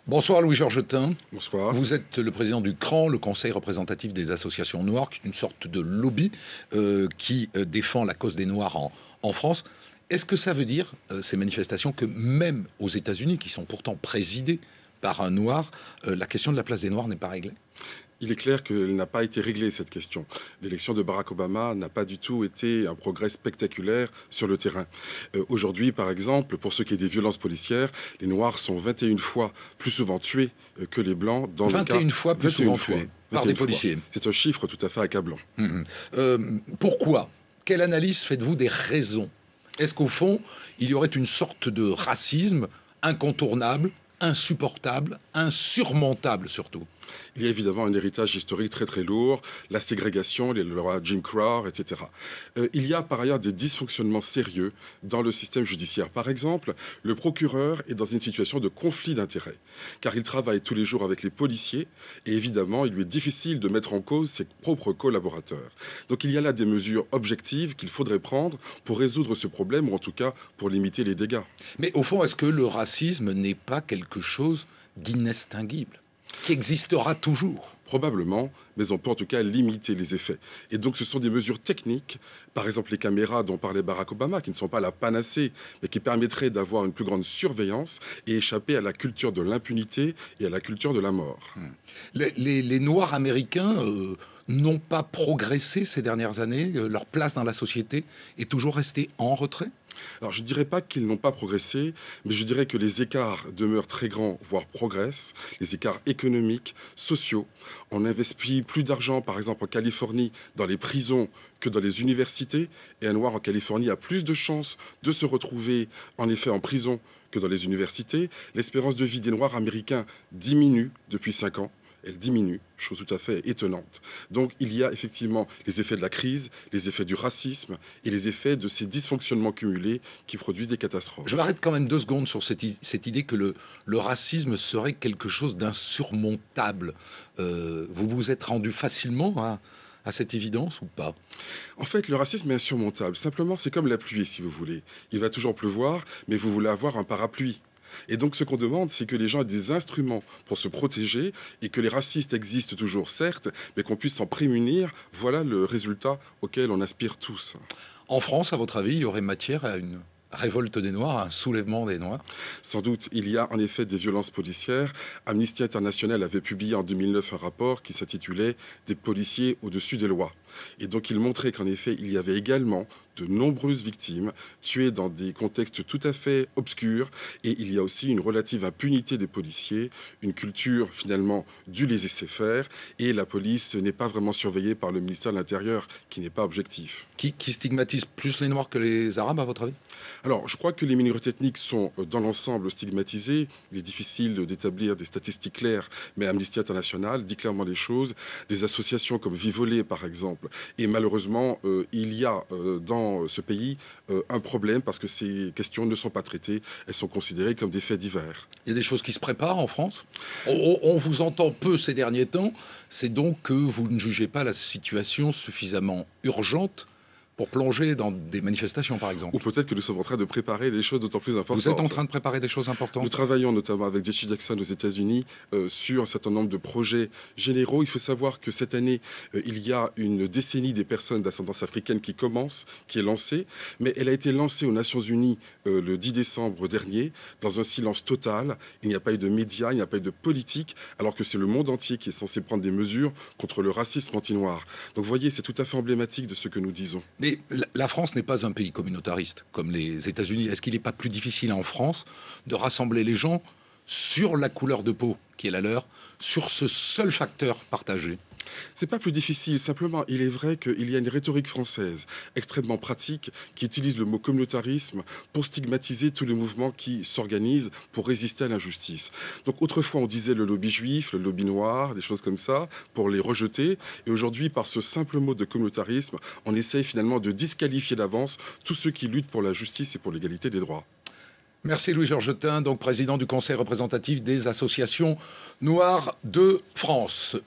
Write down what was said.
Bonsoir Louis-Georges Tin. Bonsoir. Vous êtes le président du CRAN, le Conseil représentatif des associations noires, qui est une sorte de lobby qui défend la cause des Noirs en France. Est-ce que ça veut dire, ces manifestations, que même aux États-Unis, qui sont pourtant présidées par un Noir, la question de la place des Noirs n'est pas réglée ? Il est clair qu'elle n'a pas été réglée, cette question. L'élection de Barack Obama n'a pas du tout été un progrès spectaculaire sur le terrain. Aujourd'hui, par exemple, pour ce qui est des violences policières, les Noirs sont 21 fois plus souvent tués que les Blancs dans 21 fois plus souvent tués par des policiers. C'est un chiffre tout à fait accablant. Pourquoi ? Quelle analyse faites-vous des raisons ? Est-ce qu'au fond, il y aurait une sorte de racisme incontournable, insupportable, insurmontable surtout ? Il y a évidemment un héritage historique très très lourd, la ségrégation, les lois Jim Crow, etc. Il y a par ailleurs des dysfonctionnements sérieux dans le système judiciaire. Par exemple, le procureur est dans une situation de conflit d'intérêts, car il travaille tous les jours avec les policiers, et évidemment, il lui est difficile de mettre en cause ses propres collaborateurs. Donc il y a là des mesures objectives qu'il faudrait prendre pour résoudre ce problème, ou en tout cas pour limiter les dégâts. Mais au fond, est-ce que le racisme n'est pas quelque chose d'inextinguible ? Qui existera toujours. Probablement, mais on peut en tout cas limiter les effets. Et donc ce sont des mesures techniques, par exemple les caméras dont parlait Barack Obama, qui ne sont pas la panacée, mais qui permettraient d'avoir une plus grande surveillance et échapper à la culture de l'impunité et à la culture de la mort. Les Noirs américains n'ont pas progressé ces dernières années. Leur place dans la société est toujours restée en retrait. Alors, je ne dirais pas qu'ils n'ont pas progressé, mais je dirais que les écarts demeurent très grands, voire progressent. Les écarts économiques, sociaux. On investit plus d'argent, par exemple en Californie, dans les prisons que dans les universités. Et un Noir en Californie a plus de chances de se retrouver, en effet, en prison que dans les universités. L'espérance de vie des Noirs américains diminue depuis 5 ans. Elle diminue, chose tout à fait étonnante. Donc il y a effectivement les effets de la crise, les effets du racisme et les effets de ces dysfonctionnements cumulés qui produisent des catastrophes. Je m'arrête quand même 2 secondes sur cette idée que le racisme serait quelque chose d'insurmontable. Vous vous êtes rendu facilement à cette évidence ou pas ? En fait, le racisme est insurmontable. Simplement, c'est comme la pluie, si vous voulez. Il va toujours pleuvoir, mais vous voulez avoir un parapluie. Et donc ce qu'on demande, c'est que les gens aient des instruments pour se protéger et que les racistes existent toujours, certes, mais qu'on puisse s'en prémunir. Voilà le résultat auquel on aspire tous. En France, à votre avis, il y aurait matière à une révolte des Noirs, à un soulèvement des Noirs ? Sans doute, il y a en effet des violences policières. Amnesty International avait publié en 2009 un rapport qui s'intitulait « Des policiers au-dessus des lois ». Et donc il montrait qu'en effet, il y avait également de nombreuses victimes tuées dans des contextes tout à fait obscurs. Et il y a aussi une relative impunité des policiers, une culture finalement du laisser-faire. Et la police n'est pas vraiment surveillée par le ministère de l'Intérieur, qui n'est pas objectif. Qui stigmatise plus les Noirs que les Arabes, à votre avis ? Alors, je crois que les minorités ethniques sont dans l'ensemble stigmatisées. Il est difficile d'établir des statistiques claires, mais Amnesty International dit clairement les choses. Des associations comme Vivolé, par exemple. Et malheureusement, il y a dans ce pays un problème parce que ces questions ne sont pas traitées. Elles sont considérées comme des faits divers. Il y a des choses qui se préparent en France ? On vous entend peu ces derniers temps. C'est donc que vous ne jugez pas la situation suffisamment urgente pour plonger dans des manifestations, par exemple. Ou peut-être que nous sommes en train de préparer des choses d'autant plus importantes. Vous êtes en train de préparer des choses importantes ? Nous travaillons notamment avec Jesse Jackson aux États-Unis sur un certain nombre de projets généraux. Il faut savoir que cette année, il y a une décennie des personnes d'ascendance africaine qui commence, qui est lancée. Mais elle a été lancée aux Nations Unies le 10 décembre dernier, dans un silence total. Il n'y a pas eu de médias, il n'y a pas eu de politique, alors que c'est le monde entier qui est censé prendre des mesures contre le racisme anti-noir. Donc vous voyez, c'est tout à fait emblématique de ce que nous disons. Mais la France n'est pas un pays communautariste comme les États-Unis. Est-ce qu'il n'est pas plus difficile en France de rassembler les gens sur la couleur de peau qui est la leur, sur ce seul facteur partagé ? C'est pas plus difficile, simplement il est vrai qu'il y a une rhétorique française extrêmement pratique qui utilise le mot communautarisme pour stigmatiser tous les mouvements qui s'organisent pour résister à l'injustice. Donc autrefois on disait le lobby juif, le lobby noir, des choses comme ça, pour les rejeter. Et aujourd'hui par ce simple mot de communautarisme, on essaye finalement de disqualifier d'avance tous ceux qui luttent pour la justice et pour l'égalité des droits. Merci Louis-Georges Tin, donc président du Conseil représentatif des associations noires de France.